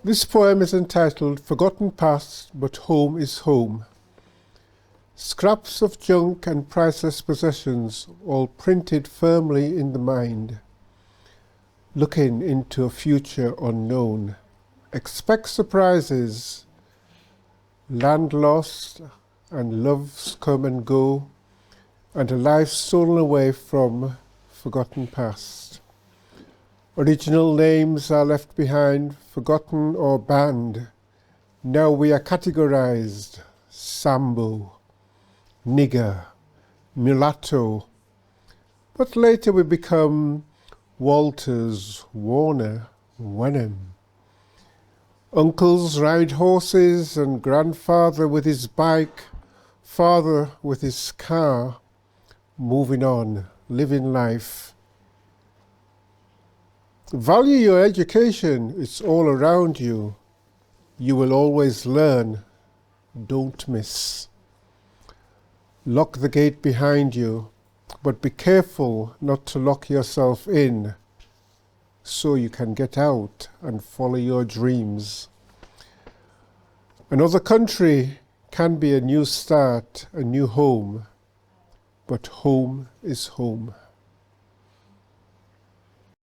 This poem is entitled Forgotten Past, but Home is Home. Scraps of junk and priceless possessions, all printed firmly in the mind. Looking into a future unknown. Expect surprises. Land lost, and loves come and go, and a life stolen away from forgotten past. Original names are left behind, forgotten or banned. Now we are categorized: Sambo, nigger, mulatto. But later we become Walters, Warner, Wenham. Uncles ride horses and grandfather with his bike, father with his car, moving on, living life. Value your education, it's all around you. You will always learn, don't miss. Lock the gate behind you, but be careful not to lock yourself in, so you can get out and follow your dreams. Another country can be a new start, a new home, but home is home.